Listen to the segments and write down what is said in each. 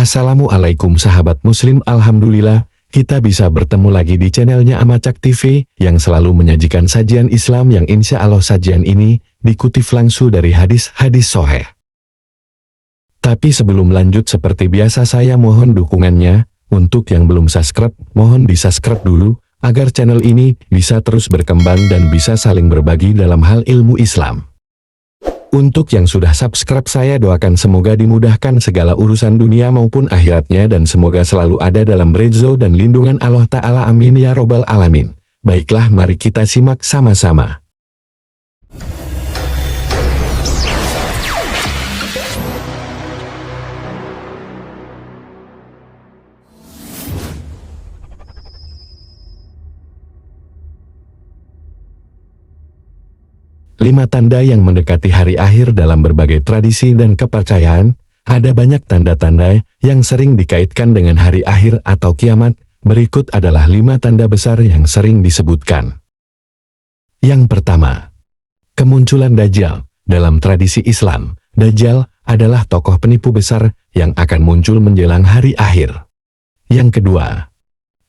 Assalamualaikum sahabat muslim, alhamdulillah kita bisa bertemu lagi di channelnya Amacak TV yang selalu menyajikan sajian Islam yang insya Allah sajian ini dikutip langsung dari hadis-hadis sahih. Tapi sebelum lanjut seperti biasa saya mohon dukungannya, untuk yang belum subscribe mohon di subscribe dulu agar channel ini bisa terus berkembang dan bisa saling berbagi dalam hal ilmu Islam. Untuk yang sudah subscribe saya doakan semoga dimudahkan segala urusan dunia maupun akhiratnya dan semoga selalu ada dalam ridho dan lindungan Allah Ta'ala, amin ya robbal alamin. Baiklah, mari kita simak sama-sama. Lima tanda yang mendekati hari akhir dalam berbagai tradisi dan kepercayaan. Ada banyak tanda-tanda yang sering dikaitkan dengan hari akhir atau kiamat. Berikut adalah 5 tanda besar yang sering disebutkan. Yang pertama, kemunculan Dajjal. Dalam tradisi Islam, Dajjal adalah tokoh penipu besar yang akan muncul menjelang hari akhir. Yang kedua,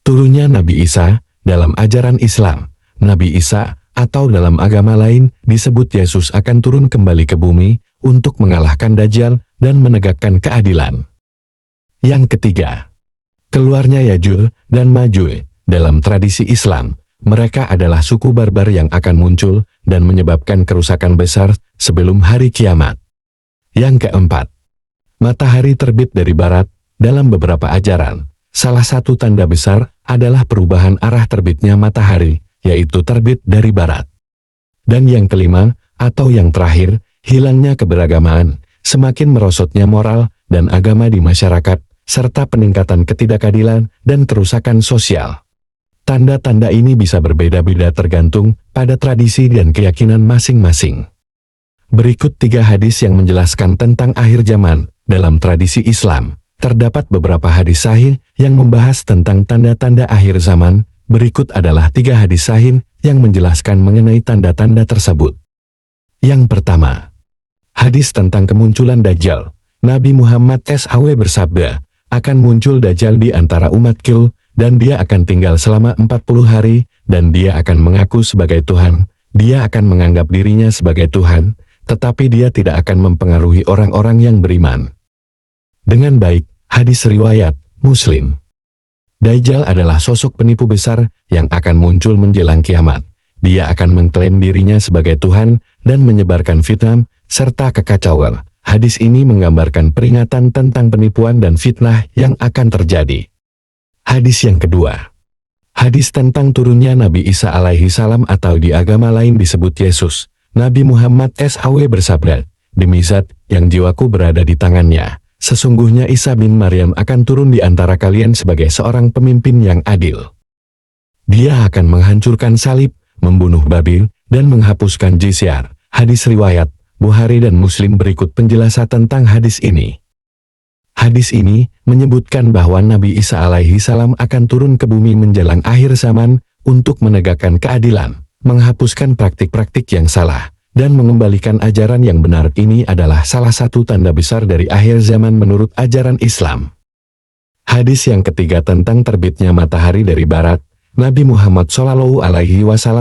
turunnya Nabi Isa. Dalam ajaran Islam, Nabi Isa atau dalam agama lain disebut Yesus akan turun kembali ke bumi untuk mengalahkan Dajjal dan menegakkan keadilan. Yang ketiga, keluarnya Ya'juj dan Ma'juj. Dalam tradisi Islam, mereka adalah suku barbar yang akan muncul dan menyebabkan kerusakan besar sebelum hari kiamat. Yang keempat, matahari terbit dari barat. Dalam beberapa ajaran, salah satu tanda besar adalah perubahan arah terbitnya matahari, yaitu terbit dari barat. Dan yang kelima, atau yang terakhir, hilangnya keberagaman, semakin merosotnya moral dan agama di masyarakat, serta peningkatan ketidakadilan dan kerusakan sosial. Tanda-tanda ini bisa berbeda-beda tergantung pada tradisi dan keyakinan masing-masing. Berikut 3 hadis yang menjelaskan tentang akhir zaman. Dalam tradisi Islam, terdapat beberapa hadis sahih yang membahas tentang tanda-tanda akhir zaman. Berikut adalah 3 hadis sahih yang menjelaskan mengenai tanda-tanda tersebut. Yang pertama, hadis tentang kemunculan Dajjal. Nabi Muhammad SAW bersabda, akan muncul Dajjal di antara umatku, dan dia akan tinggal selama 40 hari, dan dia akan mengaku sebagai Tuhan. Dia akan menganggap dirinya sebagai Tuhan, tetapi dia tidak akan mempengaruhi orang-orang yang beriman. Dengan baik, hadis riwayat Muslim. Dajjal adalah sosok penipu besar yang akan muncul menjelang kiamat. Dia akan mengklaim dirinya sebagai Tuhan dan menyebarkan fitnah serta kekacauan. Hadis ini menggambarkan peringatan tentang penipuan dan fitnah yang akan terjadi. Hadis yang kedua, hadis tentang turunnya Nabi Isa alaihi salam atau di agama lain disebut Yesus. Nabi Muhammad SAW bersabda, demi Zat yang jiwaku berada di tangannya, sesungguhnya Isa bin Maryam akan turun di antara kalian sebagai seorang pemimpin yang adil. Dia akan menghancurkan salib, membunuh Babil, dan menghapuskan jizyah. Hadis riwayat Bukhari dan Muslim. Berikut penjelasan tentang hadis ini. Hadis ini menyebutkan bahwa Nabi Isa alaihi salam akan turun ke bumi menjelang akhir zaman untuk menegakkan keadilan, menghapuskan praktik-praktik yang salah, dan mengembalikan ajaran yang benar. Ini adalah salah satu tanda besar dari akhir zaman menurut ajaran Islam. Hadis yang ketiga tentang terbitnya matahari dari barat. Nabi Muhammad SAW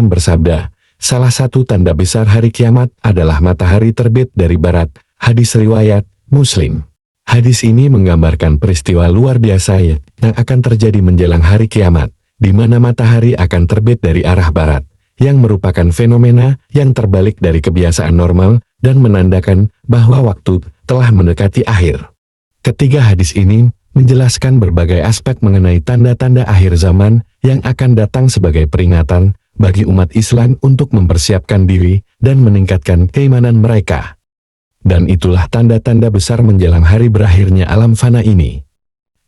bersabda, salah satu tanda besar hari kiamat adalah matahari terbit dari barat. Hadis riwayat Muslim. Hadis ini menggambarkan peristiwa luar biasa yang akan terjadi menjelang hari kiamat, di mana matahari akan terbit dari arah barat, yang merupakan fenomena yang terbalik dari kebiasaan normal dan menandakan bahwa waktu telah mendekati akhir. Ketiga hadis ini menjelaskan berbagai aspek mengenai tanda-tanda akhir zaman yang akan datang sebagai peringatan bagi umat Islam untuk mempersiapkan diri dan meningkatkan keimanan mereka. Dan itulah tanda-tanda besar menjelang hari berakhirnya alam fana ini.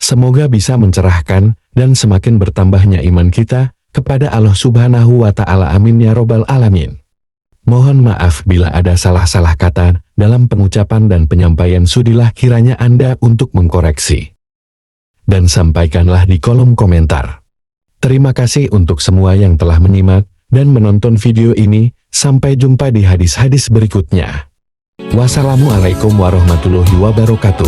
Semoga bisa mencerahkan dan semakin bertambahnya iman kita kepada Allah Subhanahu wa Ta'ala, amin ya robbal alamin. Mohon maaf bila ada salah-salah kata dalam pengucapan dan penyampaian, sudilah kiranya Anda untuk mengkoreksi dan sampaikanlah di kolom komentar. Terima kasih untuk semua yang telah menyimak dan menonton video ini. Sampai jumpa di hadis-hadis berikutnya. Wassalamualaikum warahmatullahi wabarakatuh.